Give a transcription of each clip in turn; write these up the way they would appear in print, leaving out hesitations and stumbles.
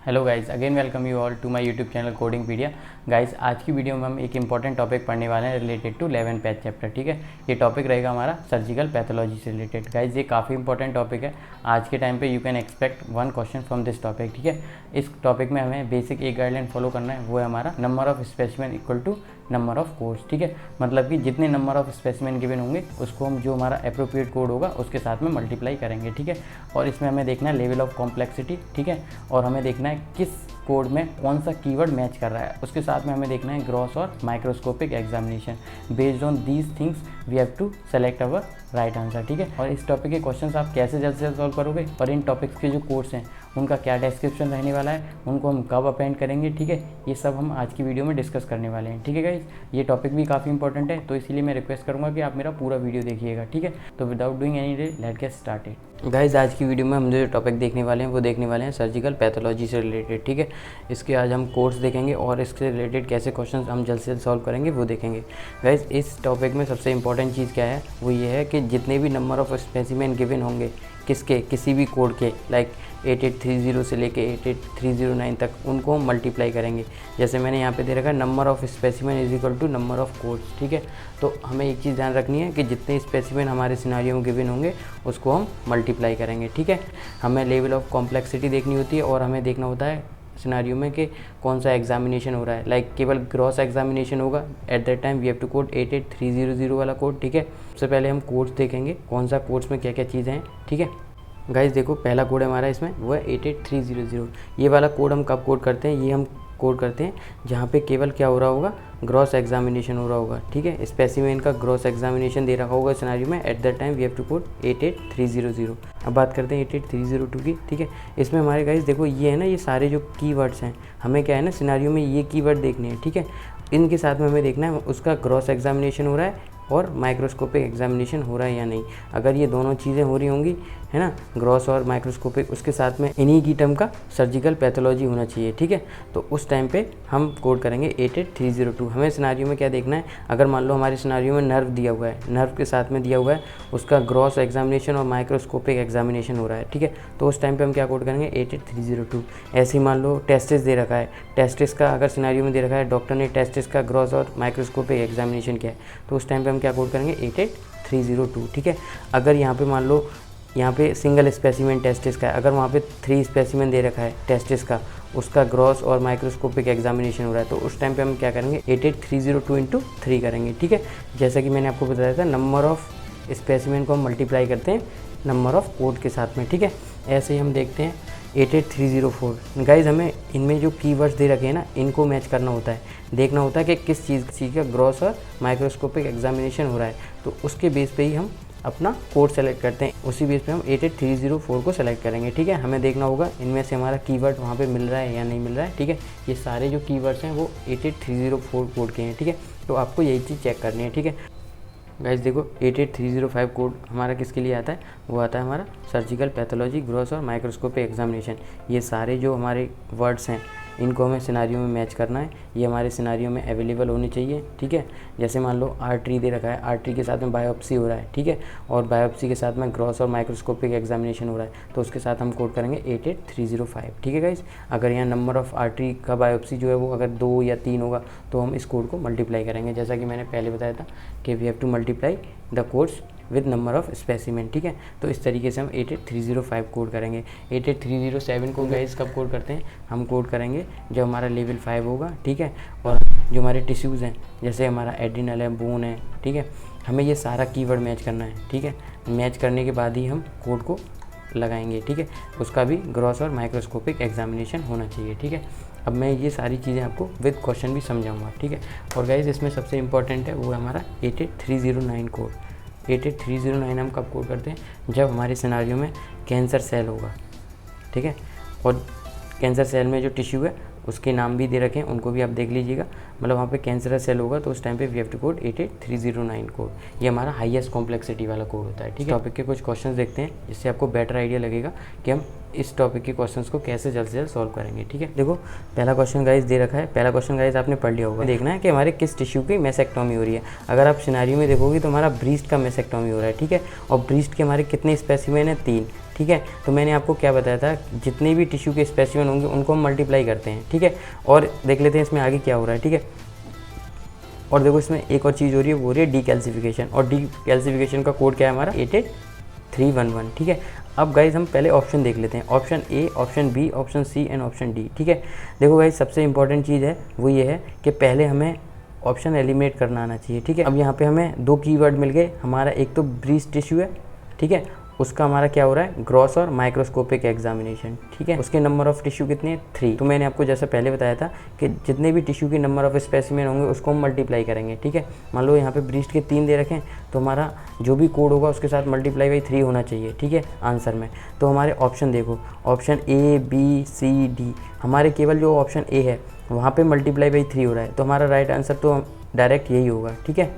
Hello guys, again welcome you all to my YouTube channel Codingpedia. Guys, आज की video में हम एक इंपॉर्टेंट टॉपिक पढ़ने वाले हैं रिलेटेड टू 11 पैथ चैप्टर। ठीक है, ये टॉपिक रहेगा हमारा सर्जिकल पैथोलॉजी से रिलेटेड। गाइस, ये काफ़ी इंपॉर्टेंट टॉपिक है। आज के टाइम पे you can expect one question from this topic. ठीक है, इस टॉपिक में हमें बेसिक एक गाइडलाइन फॉलो करना है, वो है हमारा number of specimen equal to number of codes. ठीक है, मतलब कि जितने नंबर ऑफ स्पेसिमेन गिवन होंगे उसको हम जो हमारा अप्रोप्रिएट कोड होगा उसके साथ में मल्टीप्लाई करेंगे। ठीक है, और इसमें हमें देखना है लेवल ऑफ कॉम्प्लेक्सिटी। ठीक है, और हमें देखना है किस कोड में कौन सा कीवर्ड मैच कर रहा है। उसके साथ में हमें देखना है ग्रॉस और microscopic examination. Based on these things we have to select our right answer. ठीक है, और इस टॉपिक के क्वेश्चंस आप कैसे जल्द से जल्द सॉल्व करोगे और इन टॉपिक्स के जो कोर्स हैं उनका क्या डिस्क्रिप्शन रहने वाला है, उनको हम कब अपेंड करेंगे। ठीक है, ये सब हम आज की वीडियो में डिस्कस करने वाले हैं। ठीक है गाइस, ये टॉपिक भी काफ़ी इंपॉर्टेंट है, तो इसीलिए मैं रिक्वेस्ट करूँगा कि आप मेरा पूरा वीडियो देखिएगा। ठीक है, तो without doing any delay let's get started. Guys, आज की वीडियो में हम जो टॉपिक देखने वाले हैं वो देखने वाले हैं सर्जिकल पैथोलॉजी से रिलेटेड। ठीक है, इसके आज हम कोर्स देखेंगे और इसके रिलेटेड कैसे क्वेश्चन हम जल्द से जल्द सॉल्व करेंगे वो देखेंगे। गाइस, इस टॉपिक में सबसे इंपॉर्टेंट चीज़ क्या है, वो ये है कि जितने भी नंबर ऑफ स्पेसिमेन गिवन होंगे किसी भी कोड के, लाइक 8830 से लेके 88309 तक, उनको हम मल्टीप्लाई करेंगे। जैसे मैंने यहाँ पे दे रखा है number of specimen is equal to number of codes. ठीक है, तो हमें एक चीज़ ध्यान रखनी है कि जितने स्पेसिमेन हमारे सिनारियो में गिवन होंगे उसको हम मल्टीप्लाई करेंगे। ठीक है, हमें लेवल ऑफ कॉम्प्लेक्सिटी देखनी होती है और हमें देखना होता है सिनारियो में कि कौन सा एग्जामिनेशन हो रहा है। लाइक केवल ग्रॉस एग्जामिनेशन होगा, at that time we have to code 88300 वाला कोड। ठीक है, सबसे पहले हम कोड्स देखेंगे कौन सा कोड्स में क्या क्या चीज़ें हैं। ठीक है गाइस, देखो पहला कोड है हमारा इसमें, वो है 88300। ये वाला कोड हम कब कोड करते हैं, ये हम कोड करते हैं जहाँ पे केवल क्या हो रहा होगा, ग्रॉस एग्जामिनेशन हो रहा होगा। ठीक है, स्पेसिमेन का ग्रॉस एग्जामिनेशन दे रखा होगा सिनारियो में, at that time we have to code 88300। अब बात करते हैं 88302 की। ठीक है, इसमें हमारे गाइस देखो ये है ना, ये सारे जो कीवर्ड्स हैं, हमें क्या है ना सिनारियो में ये कीवर्ड देखने हैं। ठीक है, इनके साथ में हमें देखना है उसका ग्रॉस एग्जामिनेशन हो रहा है और माइक्रोस्कोपिक एग्जामिनेशन हो रहा है या नहीं। अगर ये दोनों चीज़ें हो रही होंगी, है ना, ग्रॉस और माइक्रोस्कोपिक, उसके साथ में इन्हीं की टर्म का सर्जिकल पैथोलॉजी होना चाहिए। ठीक है, तो उस टाइम पे हम कोड करेंगे 88302। हमें सिनारियो में क्या देखना है, अगर मान लो हमारे सिनारियो में नर्व दिया हुआ है, नर्व के साथ में दिया हुआ है उसका ग्रॉस एग्जामिनेशन और माइक्रोस्कोपिक एग्जामिनेशन हो रहा है। ठीक है, तो उस टाइम पर हम क्या कोड करेंगे 88302। ऐसे ही मान लो टेस्टिस दे रखा है, टेस्टिस का अगर सिनारियो में दे रखा है, डॉक्टर ने टेस्टिस का ग्रॉस और माइक्रोस्कोपिक एग्जामिनेशन किया है, तो उस टाइम पे हम क्या कोड करेंगे 88302। ठीक है, अगर यहाँ पे मान लो यहाँ पे सिंगल स्पेसिमेन टेस्टिस का है, अगर वहाँ पे 3 स्पेसिमेन दे रखा है टेस्टिस का, उसका ग्रॉस और माइक्रोस्कोपिक एग्जामिनेशन हो रहा है, तो उस टाइम पे हम क्या करेंगे 88302 इंटू 3 करेंगे। ठीक है, जैसा कि मैंने आपको बताया था, नंबर ऑफ स्पेसिमेन को हम मल्टीप्लाई करते हैं नंबर ऑफ कोड के साथ में। ठीक है, ऐसे ही हम देखते हैं 88304। गाइज, हमें इनमें जो कीवर्ड्स दे रखे हैं ना, इनको मैच करना होता है, देखना होता है कि किस चीज़ का ग्रॉस और माइक्रोस्कोपिक एग्जामिनेशन हो रहा है, तो उसके बेस पे ही हम अपना कोड सेलेक्ट करते हैं, उसी बेस पे हम 88304 को सेलेक्ट करेंगे। ठीक है, हमें देखना होगा इनमें से हमारा कीवर्ड वहाँ पे मिल रहा है या नहीं मिल रहा है। ठीक है, ये सारे जो कीवर्ड्स हैं वो 88304 कोड के हैं। ठीक है, तो आपको यही चीज़ चेक करनी है। ठीक है गाइस, देखो 88305 कोड हमारा किसके लिए आता है, वो आता है हमारा सर्जिकल पैथोलॉजी, ग्रॉस और माइक्रोस्कोपिक एग्जामिनेशन। ये सारे जो हमारे वर्ड्स हैं इनको हमें सिनारियो में मैच करना है, ये हमारे सिनारियो में अवेलेबल होने चाहिए। ठीक है, जैसे मान लो आर्टरी दे रखा है, आर्टरी के साथ में बायोप्सी हो रहा है। ठीक है, और बायोप्सी के साथ में ग्रॉस और माइक्रोस्कोपिक एग्जामिनेशन हो रहा है, तो उसके साथ हम कोड करेंगे 88305। ठीक है गाइस, अगर यहाँ नंबर ऑफ आर्टरी का बायोप्सी जो है वो अगर 2 या 3 होगा तो हम इस कोड को मल्टीप्लाई करेंगे, जैसा कि मैंने पहले बताया था कि we have to multiply the codes with number of specimen. ठीक है, तो इस तरीके से हम 88305 कोड करेंगे। 88307 को गाइस कब कोड करते हैं, हम कोड करेंगे जब हमारा लेवल 5 होगा। ठीक है, और जो हमारे टिश्यूज़ हैं, जैसे हमारा एड्रिनल है, बोन है, ठीक है, हमें ये सारा कीवर्ड मैच करना है। ठीक है, मैच करने के बाद ही हम कोड को लगाएंगे। ठीक है, उसका भी ग्रॉस और माइक्रोस्कोपिक एग्जामिनेशन होना चाहिए। ठीक है, अब मैं ये सारी चीज़ें आपको विद क्वेश्चन भी समझाऊंगा। ठीक है, और गाइस इसमें सबसे इंपॉर्टेंट है वो है हमारा 88309 कोड। 88309 हम कब कोड करते हैं, जब हमारे सिनारियो में कैंसर सेल होगा। ठीक है, और कैंसर सेल में जो टिश्यू है उसके नाम भी दे रखे हैं, उनको भी आप देख लीजिएगा। मतलब वहाँ पे कैंसर सेल होगा तो उस टाइम पे we have to code 88309 code. ये हमारा हाईएस्ट कॉम्प्लेक्सिटी वाला कोड होता है। ठीक है, टॉपिक के कुछ क्वेश्चंस देखते हैं जिससे आपको बेटर आइडिया लगेगा कि हम इस टॉपिक के क्वेश्चंस को कैसे जल्द से जल्द सॉल्व करेंगे। ठीक है, देखो पहला क्वेश्चन गाइस दे रखा है, पहला क्वेश्चन गाइस आपने पढ़ लिया होगा। देखना है कि हमारे किस टिश्यू की मेसेक्टोमी हो रही है। अगर आप सिनारियो में देखोगे तो हमारा ब्रीस्ट का मेसेक्टोमी हो रहा है। ठीक है, और ब्रीस्ट के हमारे कितने स्पेसिमेन है, 3। ठीक है। तो मैंने आपको क्या बताया था, जितने भी टिश्यू के स्पेसिमेन होंगे उनको हम मल्टीप्लाई करते हैं, ठीक है। और देख लेते हैं इसमें आगे क्या हो रहा है, ठीक है। और देखो इसमें एक और चीज़ हो रही है, वो हो रही है डीकैल्सिफिकेशन, और डीकैल्सिफिकेशन का कोड क्या है हमारा 88311, ठीक है। अब गाइज हम पहले ऑप्शन देख लेते हैं, option A, option B, option C and option D, ठीक है। देखो गाइज सबसे इंपॉर्टेंट चीज़ है वो ये है कि पहले हमें ऑप्शन एलिमिनेट करना आना चाहिए, ठीक है। अब यहाँ पे हमें दो कीवर्ड मिल गए, हमारा एक तो ब्रीच टिश्यू है, ठीक है, उसका हमारा क्या हो रहा है ग्रॉस और माइक्रोस्कोपिक एग्जामिनेशन, ठीक है। उसके नंबर ऑफ टिश्यू कितने हैं 3। तो मैंने आपको जैसा पहले बताया था कि जितने भी टिश्यू के नंबर ऑफ स्पेसिमेन होंगे उसको हम मल्टीप्लाई करेंगे, ठीक है। मान लो यहाँ पे ब्रीस्ट के 3 दे रखें, तो हमारा जो भी कोड होगा उसके साथ मल्टीप्लाई बाई 3 होना चाहिए, ठीक है, आंसर में। तो हमारे ऑप्शन देखो, option A, B, C, D, हमारे केवल जो ऑप्शन ए है वहाँ पे मल्टीप्लाई बाई 3 हो रहा है, तो हमारा राइट आंसर तो डायरेक्ट यही होगा, ठीक है।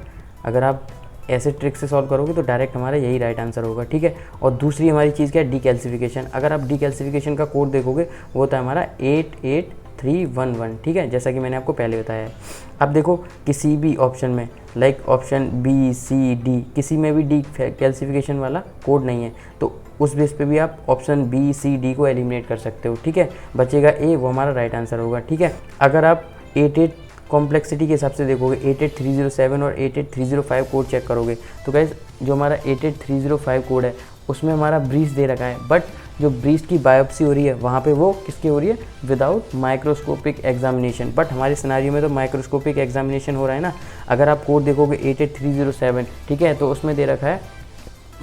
अगर आप ऐसे ट्रिक से सॉल्व करोगे तो डायरेक्ट हमारा यही राइट आंसर होगा, ठीक है। और दूसरी हमारी चीज़ क्या है, डीकैल्सिफिकेशन। अगर आप डीकैल्सिफिकेशन का कोड देखोगे वो होता है हमारा 88311, ठीक है, जैसा कि मैंने आपको पहले बताया है। अब देखो किसी भी ऑप्शन में, like option B, C, D, किसी में भी डीकैल्सिफिकेशन वाला कोड नहीं है, तो उस बेस पे भी आप ऑप्शन बी, सी, डी को एलिमिनेट कर सकते हो, ठीक है। बचेगा ए, वो हमारा राइट आंसर होगा, ठीक है। अगर आप 88 कॉम्प्लेक्सिटी के हिसाब से देखोगे, 88307 और 88305 कोड चेक करोगे, तो गाइस जो हमारा 88305 कोड है उसमें हमारा ब्रीच दे रखा है, बट जो ब्रीच की बायोप्सी हो रही है वहाँ पे वो किसकी हो रही है, विदाउट माइक्रोस्कोपिक एग्जामिनेशन। बट हमारे सिनेरियो में तो माइक्रोस्कोपिक एग्जामिनेशन हो रहा है ना। अगर आप कोड देखोगे 88307, ठीक है, तो उसमें दे रखा है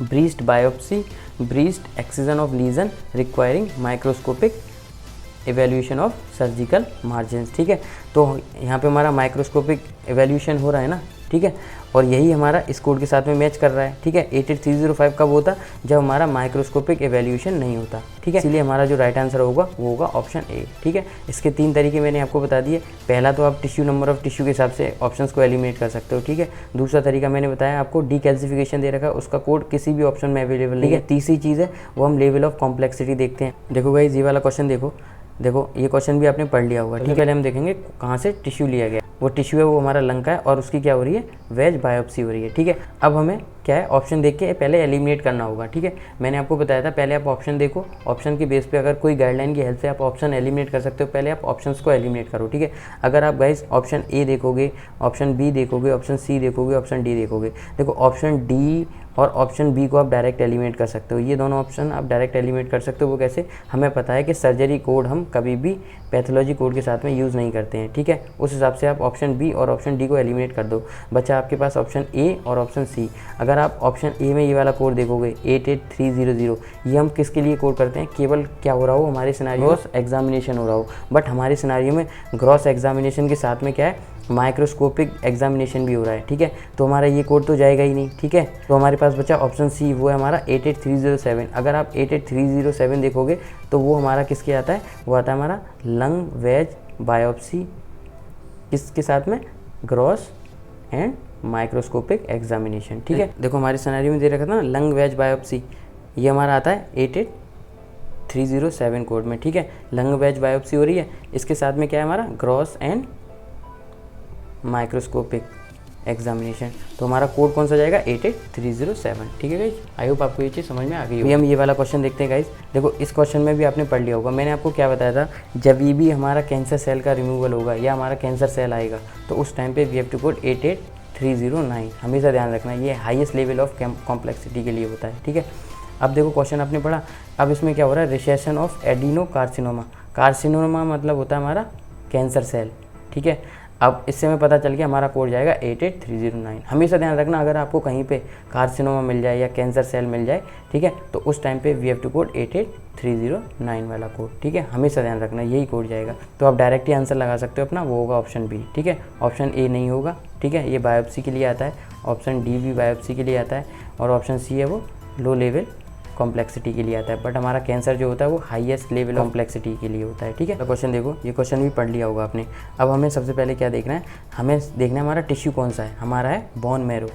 breached biopsy, breached excision of legion requiring microscopic evaluation of surgical margins, ठीक है। तो यहाँ पे हमारा माइक्रोस्कोपिक एवेल्यूशन हो रहा है ना, ठीक है, और यही हमारा इस कोड के साथ में मैच कर रहा है, ठीक है। 88305 कब होता, जब हमारा माइक्रोस्कोपिक एवेल्यूशन नहीं होता, ठीक है। इसलिए हमारा जो राइट आंसर होगा वो होगा ऑप्शन ए, ठीक है। इसके 3 तरीके मैंने आपको बता दिए। पहला तो आप टिश्यू नंबर ऑफ टिश्यू के हिसाब से ऑप्शंस को एलिमिनेट कर सकते हो, ठीक है। दूसरा तरीका मैंने बताया आपको, डीकैल्सिफिकेशन दे रखा है, उसका कोड किसी भी ऑप्शन में अवेलेबल नहीं है। तीसरी चीज़ है वो हम लेवल ऑफ कॉम्प्लेक्सिटी देखते हैं। देखो गाइस ये वाला क्वेश्चन देखो ये क्वेश्चन भी आपने पढ़ लिया होगा, ठीक है। पहले हम देखेंगे कहाँ से टिश्यू लिया गया, वो टिश्यू है वो हमारा लंग का है और उसकी क्या हो रही है, वेज बायोप्सी हो रही है, ठीक है। अब हमें क्या है, ऑप्शन देख के पहले एलिमिनेट करना होगा, ठीक है। मैंने आपको बताया था पहले आप ऑप्शन देखो, ऑप्शन के बेस पे अगर कोई गाइडलाइन की हेल्प से आप ऑप्शन एलिमिनेट कर सकते हो, पहले आप ऑप्शंस को एलिमिनेट करो, ठीक है। अगर आप गाइस ऑप्शन ए देखोगे, ऑप्शन बी देखोगे, ऑप्शन सी देखोगे, ऑप्शन डी देखोगे, देखो ऑप्शन डी और ऑप्शन बी को आप डायरेक्ट एलिमिनेट कर सकते हो। ये दोनों ऑप्शन आप डायरेक्ट एलिमिनेट कर सकते हो। वो कैसे, हमें पता है कि सर्जरी कोड हम कभी भी पैथोलॉजी कोड के साथ में यूज़ नहीं करते हैं, ठीक है। उस हिसाब से आप ऑप्शन बी और ऑप्शन डी को एलिमिनेट कर दो, बचा आपके पास ऑप्शन ए और ऑप्शन सी। अगर आप ऑप्शन ए में ये वाला कोड देखोगे 88300, ये हम किसके लिए कोड करते हैं, केवल क्या हो रहा हो, हमारे सिनेरियो ग्रॉस एग्जामिनेशन हो रहा हो। बट हमारे सिनेरियो में ग्रॉस एग्जामिनेशन के साथ में क्या है, माइक्रोस्कोपिक एग्जामिनेशन भी हो रहा है, ठीक है। तो हमारा ये कोड तो जाएगा ही नहीं, ठीक है। तो हमारे पास बचा ऑप्शन सी, वो है हमारा 88307। अगर आप 88307 देखोगे तो वो हमारा किसके आता है, वो आता है हमारा लंग वेज बायोप्सी, किसके साथ में, ग्रॉस एंड माइक्रोस्कोपिक एग्जामिनेशन, ठीक है। देखो हमारे सिनेरियो में दे रखा था ना लंग वेज बायोप्सी, ये हमारा आता है 88307 कोड में, ठीक है। लंग वेज बायोप्सी हो रही है, इसके साथ में क्या है हमारा, ग्रॉस एंड माइक्रोस्कोपिक एग्जामिनेशन। तो हमारा कोड कौन सा जाएगा, 88307, ठीक है गाइज। आई होप आपको ये चीज़ समझ में आ गई होगी। हम ये वाला क्वेश्चन देखते हैं गाइज। देखो इस क्वेश्चन में भी आपने पढ़ लिया होगा, मैंने आपको क्या बताया था, जब ये भी हमारा कैंसर सेल का रिमूवल होगा या हमारा कैंसर सेल आएगा तो उस टाइम पे वी हैव टू कोड 88309। हमेशा ध्यान रखना, ये हाईएस्ट लेवल ऑफ कॉम्प्लेक्सिटी के लिए होता है, ठीक है। अब देखो क्वेश्चन आपने पढ़ा, अब इसमें क्या हो रहा है, recession of adeno carcinoma. Carcinoma मतलब होता है हमारा कैंसर सेल, ठीक है। अब इससे हमें पता चल गया हमारा कोड जाएगा 88309। हमेशा ध्यान रखना, अगर आपको कहीं पे कार्सिनोमा मिल जाए या कैंसर सेल मिल जाए, ठीक है, तो उस टाइम पे वी हैव टू कोड 88309 वाला कोड, ठीक है। हमेशा ध्यान रखना यही कोड जाएगा। तो आप डायरेक्ट ही आंसर लगा सकते हो अपना, वो होगा ऑप्शन बी, ठीक है। ऑप्शन ए नहीं होगा, ठीक है, ये बायोप्सी के लिए आता है। ऑप्शन डी भी बायोप्सी के लिए आता है और ऑप्शन सी है वो लो लेवल कॉम्प्लेक्सिटी के लिए आता है। बट हमारा कैंसर जो होता है वो हाईएस्ट लेवल कॉम्प्लेक्सिटी के लिए होता है, ठीक है। तो क्वेश्चन देखो, ये क्वेश्चन भी पढ़ लिया होगा आपने। अब हमें सबसे पहले क्या देखना है, हमें देखना है हमारा टिश्यू कौन सा है, हमारा है bone marrow.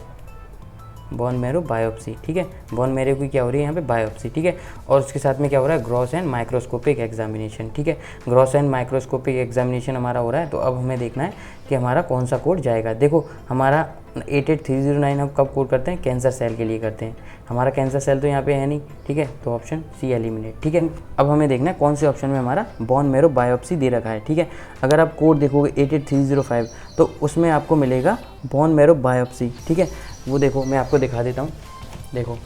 Bone marrow biopsy, ठीक है। बोन मैरो की क्या हो रही है यहाँ पे बायोप्सी, ठीक है। और उसके साथ में क्या हो रहा है, ग्रॉस एंड माइक्रोस्कोपिक एग्जामिनेशन, ठीक है। ग्रॉस एंड माइक्रोस्कोपिक एग्जामिनेशन हमारा हो रहा है। तो अब हमें देखना है कि हमारा कौन सा कोड जाएगा। देखो हमारा 88309 हम कब कोड करते हैं, कैंसर सेल के लिए करते हैं। हमारा कैंसर सेल तो यहाँ पे है नहीं, ठीक है, तो ऑप्शन सी एलिमिनेट, ठीक है। अब हमें देखना है कौन से ऑप्शन में हमारा बोन मैरो बायोप्सी दे रखा है, ठीक है। अगर आप कोड देखोगे 88305 तो उसमें आपको मिलेगा बोन मैरो बायोप्सी, ठीक है। वो देखो मैं आपको दिखा देता हूँ, देखो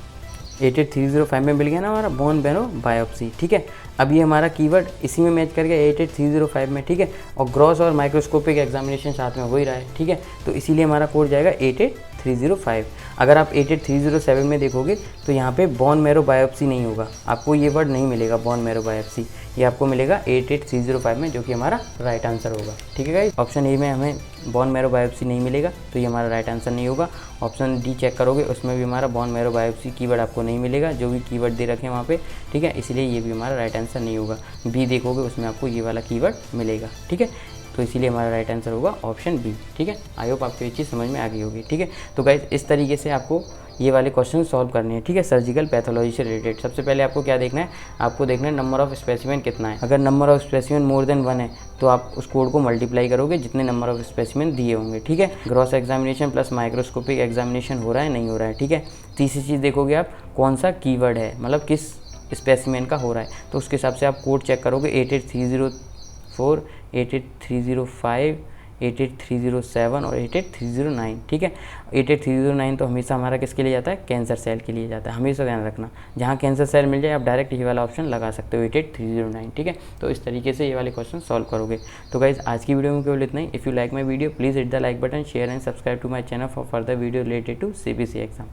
88305 में मिल गया ना हमारा बोन मैरो बायोप्सी, ठीक है। अब ये हमारा कीवर्ड इसी में मैच कर गया 88305 में, ठीक है। और ग्रॉस और माइक्रोस्कोपिक एग्जामिनेशन साथ में हो ही रहा है, ठीक है। तो इसीलिए हमारा कोड जाएगा 88305। अगर आप 88307 में देखोगे तो यहाँ पे बोन मैरो बायोप्सी नहीं होगा, आपको ये वर्ड नहीं मिलेगा बोन मैरो बायोप्सी, ये आपको मिलेगा 88305 में, जो कि हमारा राइट आंसर होगा, ठीक है गाइस। ऑप्शन ए में हमें बोन मैरो बायोप्सी नहीं मिलेगा, तो ये हमारा राइट आंसर नहीं होगा। ऑप्शन डी चेक करोगे, उसमें भी हमारा बोन मैरो बायोप्सी कीवर्ड आपको नहीं मिलेगा, जो भी कीवर्ड दे रखे हैं वहाँ पे, ठीक है। इसलिए ये भी हमारा राइट आंसर नहीं होगा। बी देखोगे उसमें आपको ये वाला कीवर्ड मिलेगा, ठीक है। तो इसीलिए हमारा राइट आंसर होगा ऑप्शन बी, ठीक है। आई होप आपको ये चीज़ समझ में आ गई होगी, ठीक है। तो गाइस इस तरीके से आपको ये वाले क्वेश्चन सॉल्व करने हैं, ठीक है, सर्जिकल पैथोलॉजी से रिलेटेड। सबसे पहले आपको क्या देखना है, आपको देखना है नंबर ऑफ स्पेसिमेन कितना है। अगर number of specimen more than 1 है तो आप उस कोड को मल्टीप्लाई करोगे जितने नंबर ऑफ स्पेसिमेन दिए होंगे, ठीक है। Gross examination plus microscopic examination हो रहा है, नहीं हो रहा है, ठीक है। तीसरी चीज़ देखोगे आप कौन सा कीवर्ड है, मतलब किस स्पेसिमेन का हो रहा है, तो उसके हिसाब से आप कोड चेक करोगे 88304, 88305, 88307 और 88309, ठीक है। 88309 तो हमेशा हमारा किसके लिए जाता है, कैंसर सेल के लिए जाता है, हमेशा ध्यान रखना। जहाँ कैंसर सेल मिल जाए आप डायरेक्ट ये वाला ऑप्शन लगा सकते हो 88309, ठीक है। तो इस तरीके से ये वाले क्वेश्चन सॉल्व करोगे। तो गाइज आज की वीडियो में केवल इतना ही। If you like my video please hit the like button, share and subscribe to my channel for further video related to CBC exam.